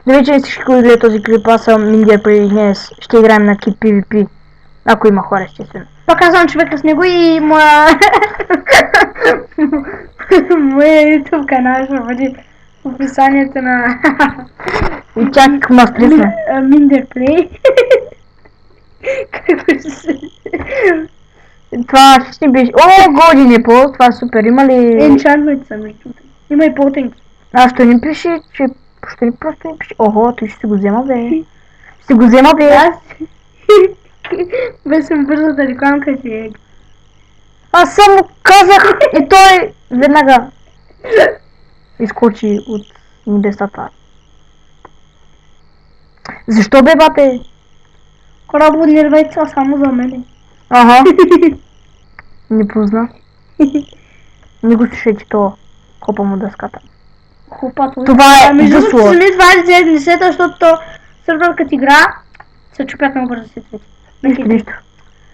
Да вече всички, които гледат този клип, аз съм Миндия преди днес. Ще играем на Kit PvP. Ако има хора, естествено. Пак казвам човека с него и моя YouTube канал ще бъде в описанието на И чак мастрисна. Миндерплей. Какво ще се... Това ще ни беше... О, години по, това е супер. Има ли... Енчантмент са между другото. Има и полтинки. А, ще ни пише, че... Ще ни просто ни пише... Ого, той ще си го взема, бе. Ще го взема, бе. Аз... Без съм бързата рекламка си е. Аз само казах и той веднага изкочи от небесата. Защо бе, бате? Хора, нервеца само за мене. Ага. Не позна. Не го слушайте то. Копа му дъската. Хупато. Това е между заслуг. другото, сами това е 90-та, защото сървър като игра се чупят много бързо си трети. Нищо.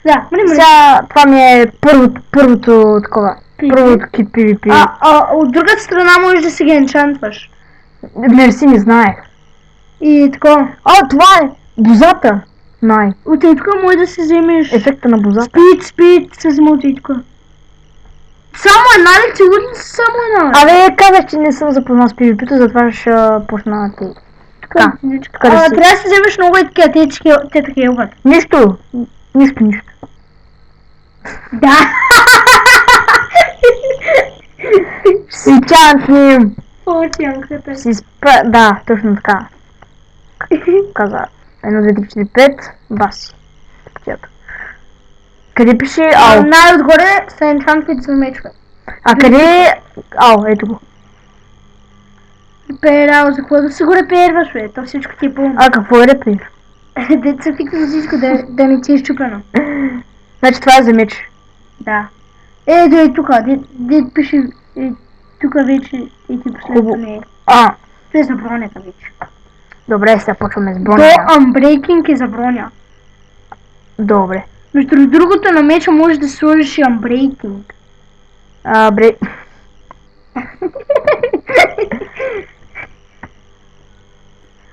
Да, мали. Сега това ми е първото такова. Първото Kit PvP. От другата страна можеш да си ги енчантваш. Мерси, не знаех. И такова. Това е бузата. От тук може да си вземеш Ефекта на бузата. спид с мултитка. Само една ли? Сигурно само една. Абе, казах, че не съм запознат с PvP-то, затова ще почна на ти. Така. Трябва да си вземеш много и такива, те така елват. Нищо. Да. Си чантнем. По-тянката. Да, точно така. Каза. 1, 2, 3, 4, 5. Баси. Къде пише ау? Най-отгоре са енчантвите за мечове. А къде е ау? Ето го. Репер, за какво да си го реперваш, бе? То всичко ти е пълно. А какво е репер? Дето се фиква всичко, да не ти е щупено. Значи това е за меч. Да. Ето тука, дето пише, тука вече и ти последното не е. Това е за бронята вече. Добре, сега почваме с То броня. Unbreaking е за броня. Добре. Между другото на меча можеш да сложиш и Unbreaking.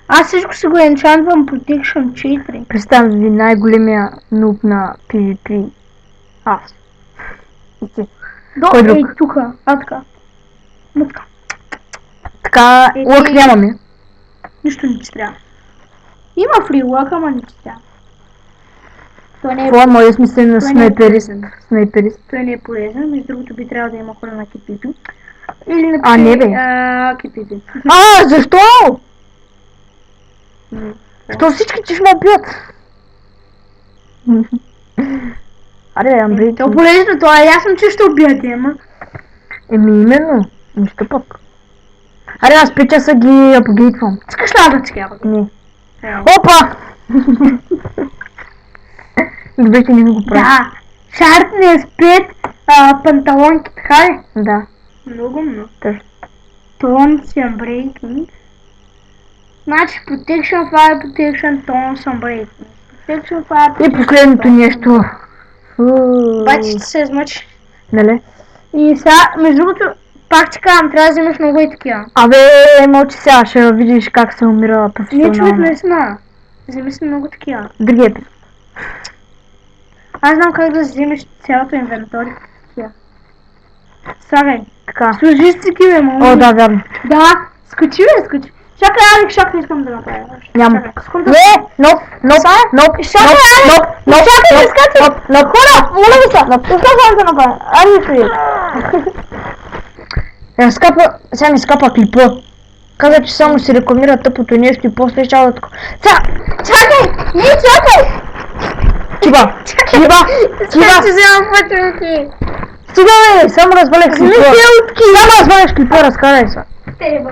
Аз всичко си го енчантвам Protection 4. Представям ви най-големия нуб на PvP. Аз. Кой друг? Ей, тука, така. Мутка. Така, лък нямаме. Нищо не ти трябва. Има фри лък, ама не ти трябва. Той не е Това е моят смисъл на Той не е снайперист. полезен. Той не е полезен, между другото би трябвало да има хора на кипито. Или на не бе. кипито. Защо? Защо всички ще ме убият? Аре, Unbreaking. То полезно, това е ясно, че ще убияте, ама. Именно. Нищо пък. Аре, аз 5 часа ги апгейтвам. Искаш ли да цикава? Не. Опа! Добре, че не ми го прави. Да. Шартния спет, панталонки, така ли? Да. Много. Точно. Тон си Unbreaking. Значи Protection, Fire Protection, Tone Unbreaking. Protection, Fire И последното нещо. Бачи ще се измъчи. Нали? И сега, между другото, пак ти казвам, трябва да вземеш много и такива. Абе, мълчи сега, ще видиш как се умира Не, професионално. човек, наистина. Вземи си много такива. Други епизод. Аз знам как да вземеш цялото инвентори. Такива. Слагай. Така. Служи си такива, мама. О, да, вярно. Да, скочи. Чакай, Алик, шак искам да направя. Няма. Секунда. Не, ноп. Хора, моля ви се, искам да направя. Сега ми скапа клипа. Каза, че само си рекламира тъпото нещо и после ще да тако. Чакай! Не, чакай! Киба! Ще вземам пътюнки. Стига бе, само разваляш клипа. Само разваляш клипа, разкарай се. Теба.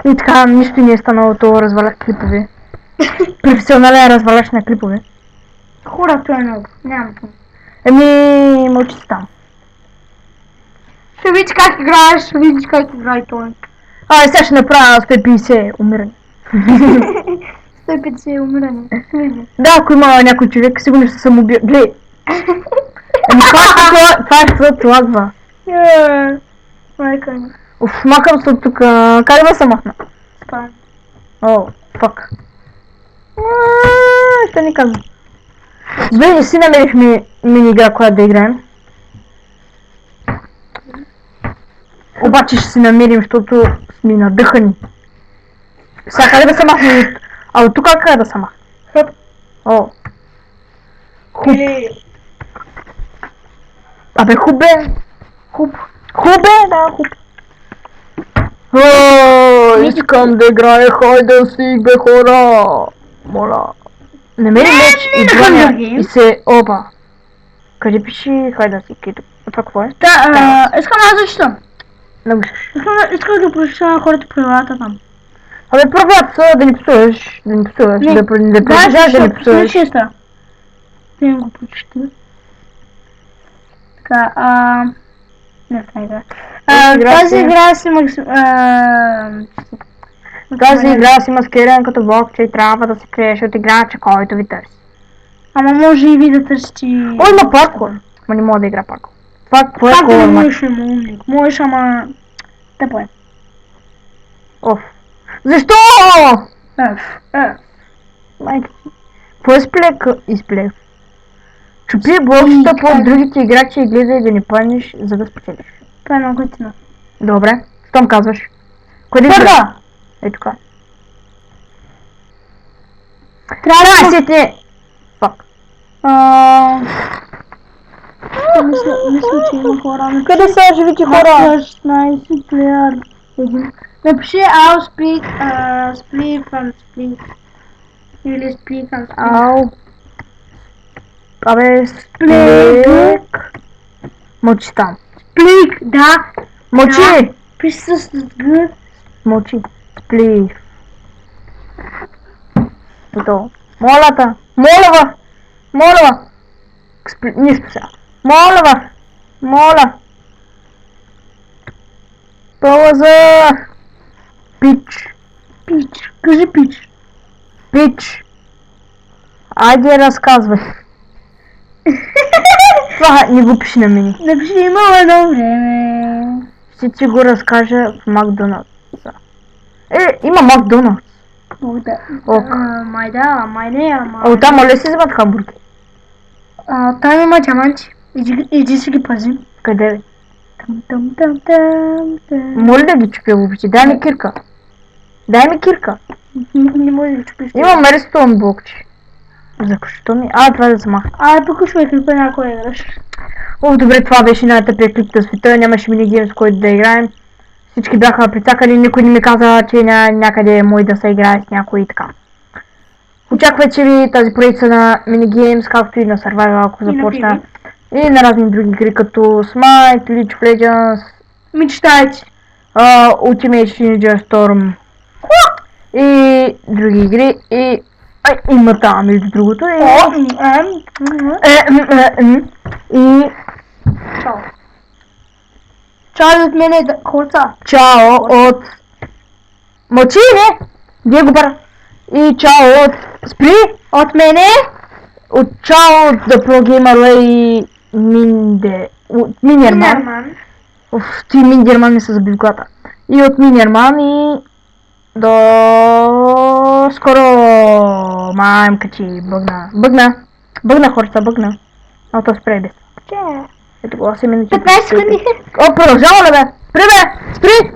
И така, нищо не е станало, то развалях клипове. Професионален разваляш на клипове. Хора, това е много. Нямам това. Мълчи си там. Ще видиш как играеш, ще видиш как играе той. Сега ще направя 150 умиране. 150 умиране. Да, ако има някой човек, сигурно ще съм убил. Гледай! Това ще се отлагва. Майка ми. Уф, махам се от тук. Как да се махна? Спам. О, фак. Ще ни казвам. Добре, не си намерихме мини-игра, която да играем. Обаче ще си намерим, защото сме надъхани. Сега как да се махне? А от тук как да се махне? Хъп. О. Хуп. Или... Абе хубе. Хуп. Хубе, да, хуп. О, искам да играя хайде си, бе хора. Моля. Намери меч и броня и се... Опа. Къде пише хайде си, кито? Това какво е? Да, искам аз да чета. Научиш. Искам да прочета на хората правилата там. Абе, правят са да ни псуваш. Да ни псуваш. Да прочиташ, да ни псуваш. Честа. Да им го прочета. Така, не в игра. Тази игра си Тази игра си маскиран като бог, че трябва да се криеш от играча, който ви търси. Ама може и ви да търсите... О, има паркур. Ма не мога да игра паркур. Това какво е Паркур колорма? можеш, умник. Можеш, ама... Тъпо е. Оф. Защо? Майка си. Какво е сплек? Изплек. Чупи блокчета под другите играчи и гледай да ни пънеш, за да спечелиш. Това е много готино. Добре. Щом казваш. Къде си? Първа! Ей тука. Трябва да Сетне! Фак. Мисля, че има хора. Къде са живите хора? 16 плеер. Напиши I'll speak and speak. Или speak and speak. Ау. Абе, сплек. Мълчи там. Speak, да. Мълчи! Пиши с Г. Мълчи. Сплик. Готово. Моля те. Моля. Нищо сега. Моля. Пауза. Пич. Кажи пич. Пич. Айде разказвай. Това не го пиши на мене. Напиши имало едно време. Ще ти го разкажа в Макдоналдс. Има Макдоналдс. Майде. А оттам моля си вземат хамбургери. Там има диаманти. Иди си ги пази. Къде бе? Там. Моля да ги чупя въобще. Дай ми кирка. Не може да чупиш. Имам редстоун блокче. Защо ми? Това да замахна. Тук ще ме клипа някой играш. Добре, това беше най-тъпия клип на света. Нямаше минигейм с който да играем. Всички бяха прицакали, никой не ми каза, че някъде може да се играе с някой и така. Очаквайте ви тази поредица на минигеймс, както и на Survival, ако започна. И на разни други игри, като Smite, League of Legends. Мечтайте. Ultimate Ninja Storm. И други игри. И има там, между другото. И... Чао. Чао от мене, хорца. Чао от... Мълчи, не! Вие го пара. И чао от... Спри! От мене. Чао от The Pro Gamer и Минерман. Ти Минерман ми се заби в главата. И от Минерман и... До скоро, мамка ти бъгна хората, бъгна. То спре без. Ето го, 8 минути. 15 секунди. Продължава ли бе? Спри бе! Спри!